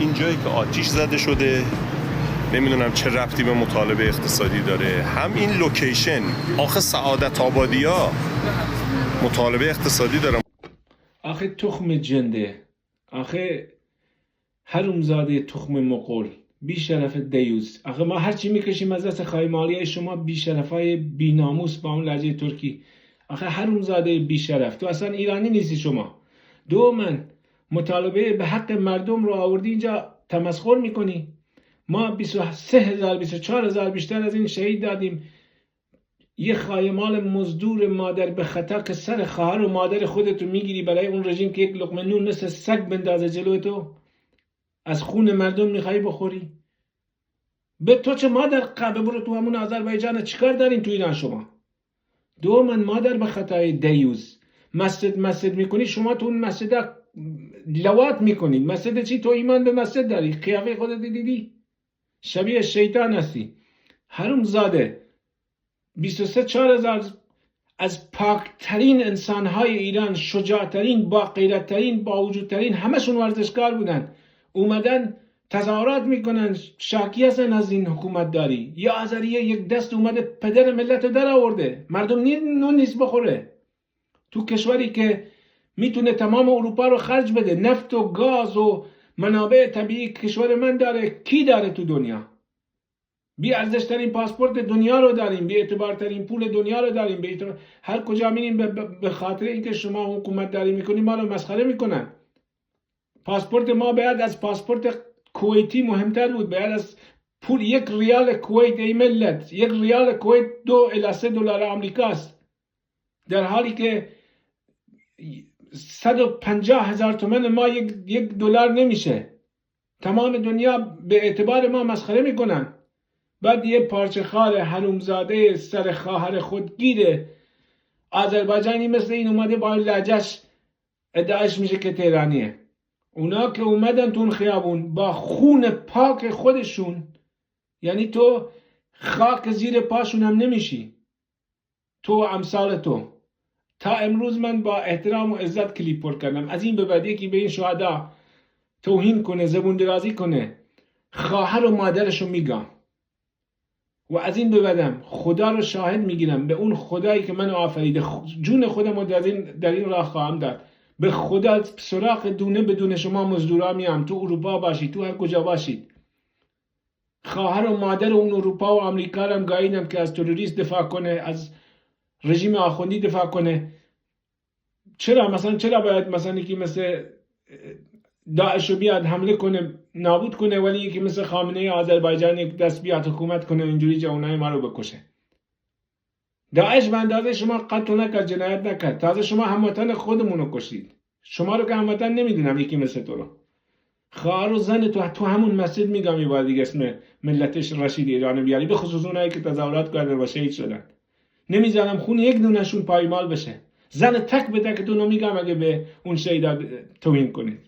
این جایی که آتیش زده شده نمیدونم چه ربطی به مطالبه اقتصادی داره. هم این لوکیشن آخه سعادت آبادیا مطالبه اقتصادی داره. آخه تخم جنده، آخه حرومزاده تخم مقل، بی شرف دیوز. آخه ما هرچی میکشیم از دست خواهی مالیه شما بی شرفای بی ناموس با اون لهجه ترکی. آخه حرومزاده بی شرف، تو اصلا ایرانی نیستی شما. من مطالبه به حق مردم رو آوردی اینجا تمسخر میکنی. ما 23,000 24,000 بیشتر از این شهید دادیم. یه خایمال مزدور مادر به خطا که سر خواهر و مادر خودتو میگیری برای اون رژیم که یک لقمه نون مثل سگ بندازه جلوی تو، از خون مردم میخوای بخوری؟ به تو چه مادر قبه، برو تو همون آذربایجان. چیکار دارین تو ایران شما؟ من مادر به خطای دیوز مسجد میکنی شما، تو اون مسجد لواط میکنید. مسجد چی؟ تو ایمان به مسجد داری؟ قیافه خودت دیدی؟ شبیه شیطان هستی. حروم زاده. 23,000 از پاکترین انسانهای ایران، شجاعترین، با غیرتترین، با وجودترین، همشون ورزشکار بودن. اومدن تظاهرات میکنن، شاکی هستن از این حکومت داری. یا آذریه یک دست اومده پدر ملت در آورده، مردم نون نیست بخوره. تو کشوری که میتونه تمام اروپا رو خرج بده، نفت و گاز و منابع طبیعی کشور من داره. کی داره تو دنیا؟ بی ارزشترین پاسپورت دنیا رو داریم، بی اعتبارترین پول دنیا رو داریم. هر کجا میریم به خاطر اینکه شما حکومت داری میکنی ما رو مسخره میکنن. پاسپورت ما باید از پاسپورت کویتی مهمتر بود. باید از پول 1 ریال کویت، ای ملت، 1 ریال کویت 2 الی 3 دلار آمریکاست، در حالی که 150,000 تومان ما 1 دلار نمیشه. تمام دنیا به اعتبار ما مسخره میکنن. بعد یه پارچه خار حرومزاده سر خواهر خودگیر آذربایجانی مثل این اومده با لهجه‌اش ادعاش میشه که تهرانیه. اونا که اومدن تو خیابون با خون پاک خودشون، یعنی تو خاک زیر پاشون هم نمیشی، تو امثال تو. تا امروز من با احترام و عزت کلیپ پر کردم. از این به بعد یکی به این شهدا توهین کنه، زبون درازی کنه، خواهر و مادرشو میگم. و از این به بعدم خدا رو شاهد میگیرم، به اون خدایی که منو آفریده، جون خودم رو در این راه خواهم داد. به خدا سراغ دونه بدون شما مزدورا میام، تو اروپا باشید، تو هر کجا باشید. خواهر و مادر اون اروپا و آمریکا رو هم گاییدم که از تروریست دفاع کنه، از رژیم آخوندی دفاع کنه. چرا باید مثلا یکی مثل داعش رو بیاد حمله کنه، نابود کنه، ولی یکی مثل خامنه آذربایجان یک دست بیاد حکومت کنه اینجوری جوانای ما رو بکشه؟ داعش به اندازه شما قتل نکرد، جنایت نکرد. تازه شما هموطن خودمون رو کشید. شما رو که هموطن نمیدونم، یکی مثل تو رو. خواهر و زن تو همون مسجد میگم یه بار دیگه اسم ملتش رشید ایرانی بیاری، به خصوص اونایی که تظاهرات کردن و شهید شدن. نمیذارم خون یک دونشون پایمال بشه. زن تک به تک تو میگم اگه به اون شهیدا توهین کنید.